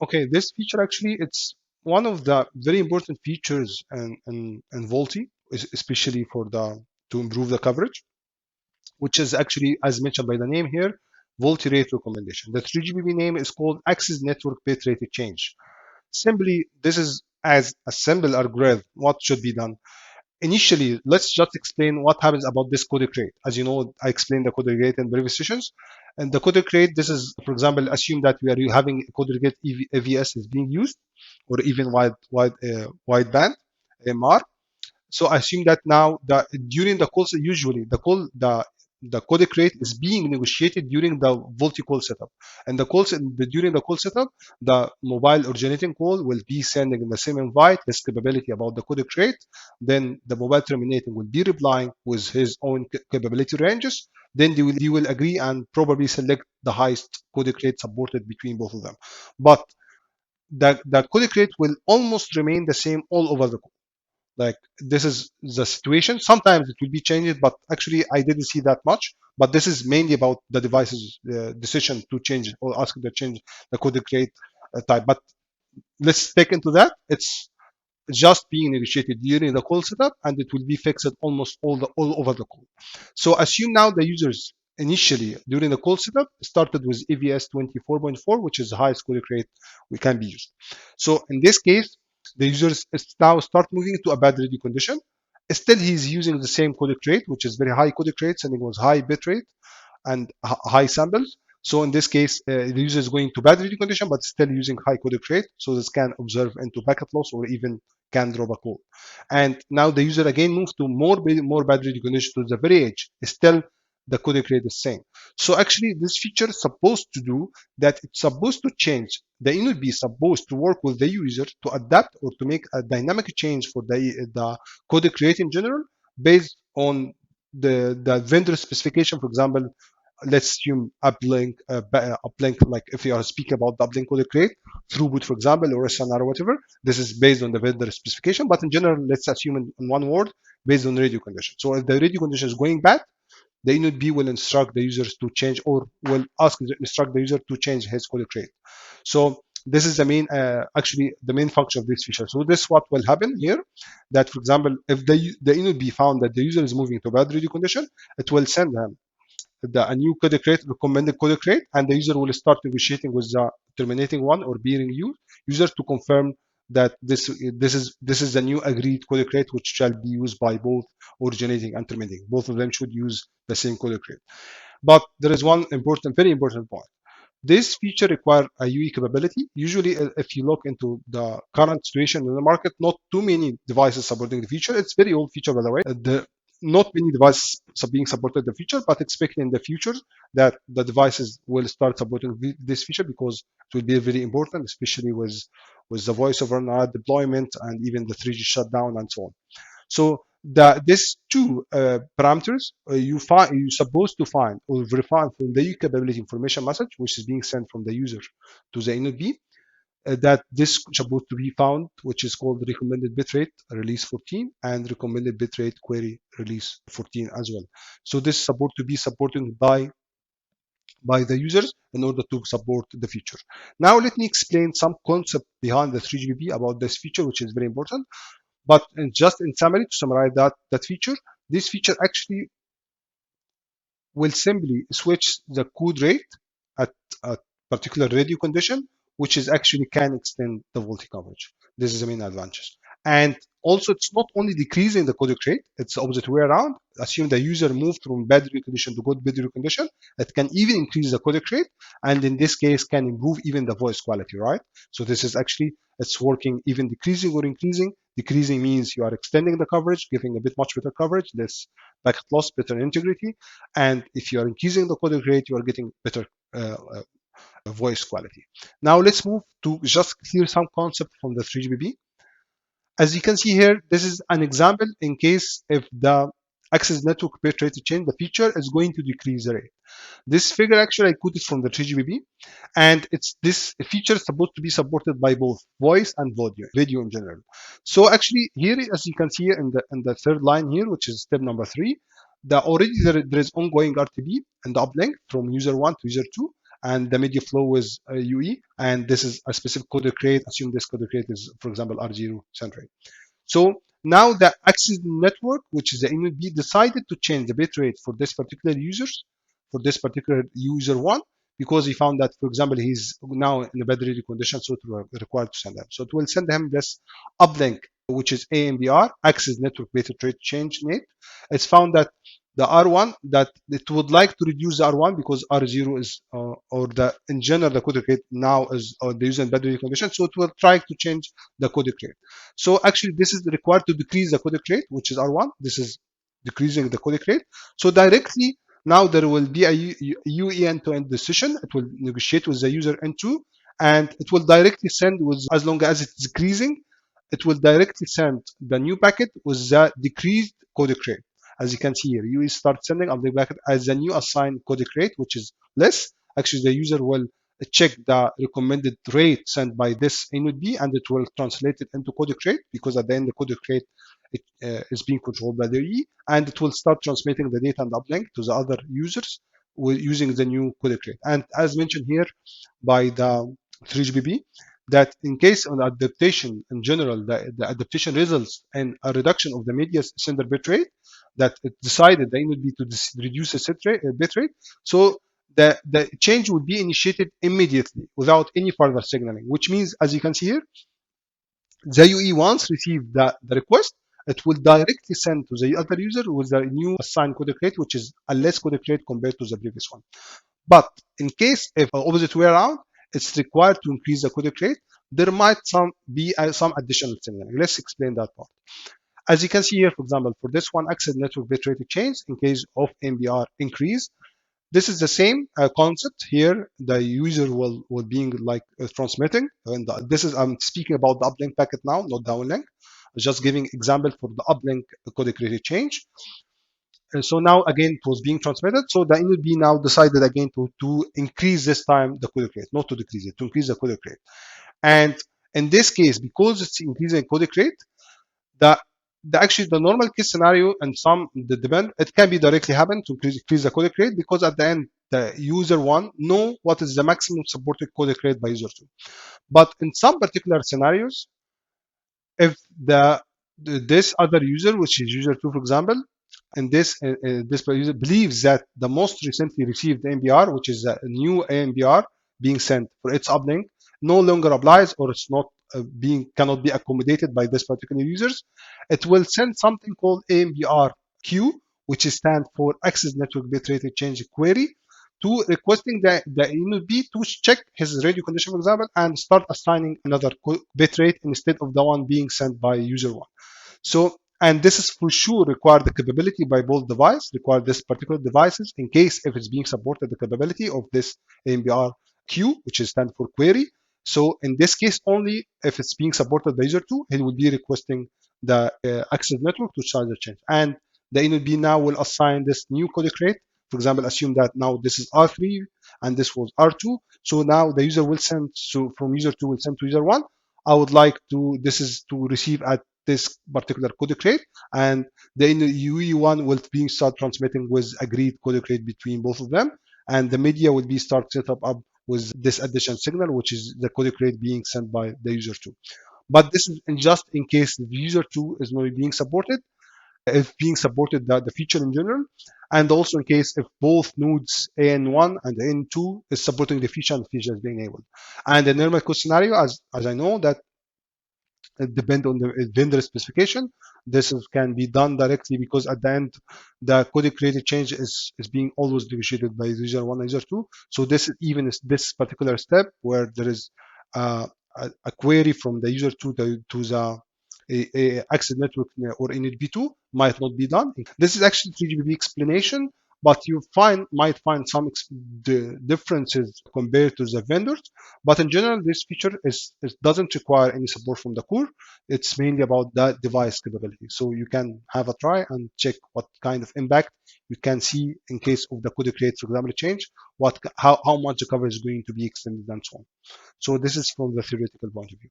Okay, this feature actually, it's one of the very important features in VoLTE, especially for the to improve the coverage, which is actually, as mentioned by the name here, VoLTE Rate Recommendation. The 3GPP name is called Access Network Bitrate Change. Simply, this is as a simple algorithm. What should be done? Initially, let's just explain what happens about this codec rate. As you know, I explained the codec rate in previous sessions. And the codec rate, this is, for example, assume that we are having a codec rate AVS is being used, or even wideband AMR. So assume that now during the calls, usually the codec rate is being negotiated during the VoLTE call setup, and during the call setup, the mobile originating call will be sending the same invite, his capability about the codec rate. Then the mobile terminating will be replying with his own capability ranges. Then they will agree and probably select the highest codec rate supported between both of them. But the codec rate will almost remain the same all over the call. Like, this is the situation. Sometimes it will be changed, but actually I didn't see that much. But this is mainly about the device's decision to change or ask to change the codec rate type. But let's take into that. It's just being negotiated during the call setup, and it will be fixed almost all over the call. So assume now the users initially during the call setup started with AVS 24.4, which is the highest codec rate we can be used. So in this case, the users now start moving to a bad ready condition. Still, he's using the same codec rate, which is very high codec rate, sending was high bit rate and high samples. So in this case, the user is going to bad ready condition, but still using high codec rate. So this can observe into packet loss or even can drop a call. And now the user again moves to more bad ready condition to the very edge. Still, the codec rate is same. So actually, this feature is supposed to do that. It's supposed to change. The ANBR is supposed to work with the user to adapt or to make a dynamic change for the codec rate in general based on the vendor specification. For example, let's assume uplink, like if you are speaking about the uplink codec rate, throughput, for example, or SNR or whatever. This is based on the vendor specification, but in general, let's assume in one word, based on radio condition. So if the radio condition is going bad, the ANBR will instruct the users to change, or will instruct the user to change his codec rate. So this is the main, actually the main function of this feature. So this is what will happen here. That, for example, if the ANBR found that the user is moving to bad radio condition, it will send him a new codec rate, recommended codec rate, and the user will start negotiating with the terminating one or bearing user to confirm that this is the new agreed codec rate, which shall be used by both originating and terminating. Both of them should use the same codec rate. But there is one very important point. This feature requires a UE capability. Usually, if you look into the current situation in the market, not too many devices supporting the feature. It's very old feature, by the way. Not many devices are being supported the feature, but expecting in the future that the devices will start supporting this feature, because it will be very important, especially with the voice over NAT deployment and even the 3G shutdown and so on. So these two parameters you're supposed to find or verify from the capability information message, which is being sent from the user to the ANBR, that this is supposed to be found, which is called recommended bitrate release 14 and recommended bitrate query release 14 as well. So this is supposed to be supported by the users in order to support the feature. Now let me explain some concept behind the 3GPP about this feature, which is very important. But just in summary, to summarize that feature, this feature actually will simply switch the code rate at a particular radio condition, which is actually can extend the VoLTE coverage. This is the main advantage. And also, it's not only decreasing the codec rate, it's the opposite way around. Assume the user moved from bad radio condition to good radio condition, it can even increase the codec rate, and in this case can improve even the voice quality, right? So this is actually, it's working even decreasing or increasing. Decreasing means you are extending the coverage, giving a bit much better coverage, less packet loss, better integrity. And if you are increasing the codec rate, you are getting better voice quality. Now let's move to just clear some concept from the 3GPP. As you can see here, this is an example in case if the access network bitrate change, the feature is going to decrease the rate. This figure actually I quoted from the 3GPP, and this feature is supposed to be supported by both voice and video in general. So actually here, as you can see in the third line here, which is step number 3, already there is ongoing RTB and the uplink from user 1 to user 2, and the media flow is UE, and this is a specific codec rate. Assume this codec rate is, for example, R0 century. So now the access network, which is the ANBR, decided to change the bitrate for this particular users, for this particular user one, because he found that, for example, he's now in a bad radio condition, so it will require to send him. So it will send him this uplink, which is AMBR, access network bitrate change rate. It's found that the R1, that it would like to reduce the R1 because R0 is, or the in general, the codec rate now is the user in bad radio condition, so it will try to change the codec rate. So actually, this is required to decrease the codec rate, which is R1. This is decreasing the codec rate. So directly now there will be a UE end-to-end decision. It will negotiate with the user N2, and it will directly send with, as long as it's decreasing, it will directly send the new packet with the decreased codec rate. As you can see here, UE start sending update packet as a new assigned codec rate, which is less. Actually, the user will check the recommended rate sent by this ANBR, and it will translate it into codec rate, because at the end the codec rate is being controlled by the UE, and it will start transmitting the data and uplink to the other users using the new codec rate. And as mentioned here by the 3GPP, that in case of adaptation in general, the adaptation results in a reduction of the media sender bitrate, that it decided the ANBR to reduce the bitrate. So the change would be initiated immediately without any further signaling, which means, as you can see here, the UE once received the request, it will directly send to the other user with the new assigned codec rate, which is a less codec rate compared to the previous one. But in case if opposite way around, it's required to increase the codec rate, there might be some additional signaling. Let's explain that part. As you can see here, for example, for this one, access network bitrate change in case of ANBR increase, this is the same concept here. The user will being like transmitting, and this is, I'm speaking about the uplink packet now, not downlink. Just giving example for the uplink codec rate change. And so now again it was being transmitted. So the ANBR now decided again to increase this time the codec rate, not to decrease it, to increase the codec rate. And in this case, because it's increasing codec rate, actually the normal case scenario and some depend, it can be directly happen to increase the codec rate, because at the end the user one know what is the maximum supported codec rate by user two. But in some particular scenarios, if this other user, which is user two, for example, and this user believes that the most recently received ANBR, which is a new ANBR being sent for its uplink, no longer applies, or it's not cannot be accommodated by this particular users, it will send something called AMR-Q, which stands for Access Network Bitrate Change Query, to requesting the ANBR to check his radio condition, for example, and start assigning another bitrate instead of the one being sent by user one. So, and this is for sure require the capability by both device, require this particular devices in case if it's being supported the capability of this AMR-Q, which is stand for query. So in this case, only if it's being supported by user two, he will be requesting the access network to charge the change. And the ANBR now will assign this new codec rate. For example, assume that now this is R3 and this was R2. So now the user will send, so from user two will send to user one. I would like to, this is to receive at this particular codec rate, and the UE1 will be start transmitting with agreed codec rate between both of them, and the media will be start set up with this additional signal, which is the codec rate being sent by the user 2. But this is just in case the user 2 is not being supported, if being supported the feature in general, and also in case if both nodes AN1 and AN2 is supporting the feature and the feature is being enabled. And the normal code scenario, as I know, that it depends on the vendor specification. This can be done directly, because at the end, the codec rate change is being always negotiated by user one and user two. So this is this particular step where there is a query from the user two to the access network or ANBR2 might not be done. This is actually 3GPP explanation, but you might find some differences compared to the vendors. But in general, this feature doesn't require any support from the core. It's mainly about that device capability. So you can have a try and check what kind of impact you can see in case of the codec rate, for example, change, how much the coverage is going to be extended and so on. So this is from the theoretical point of view.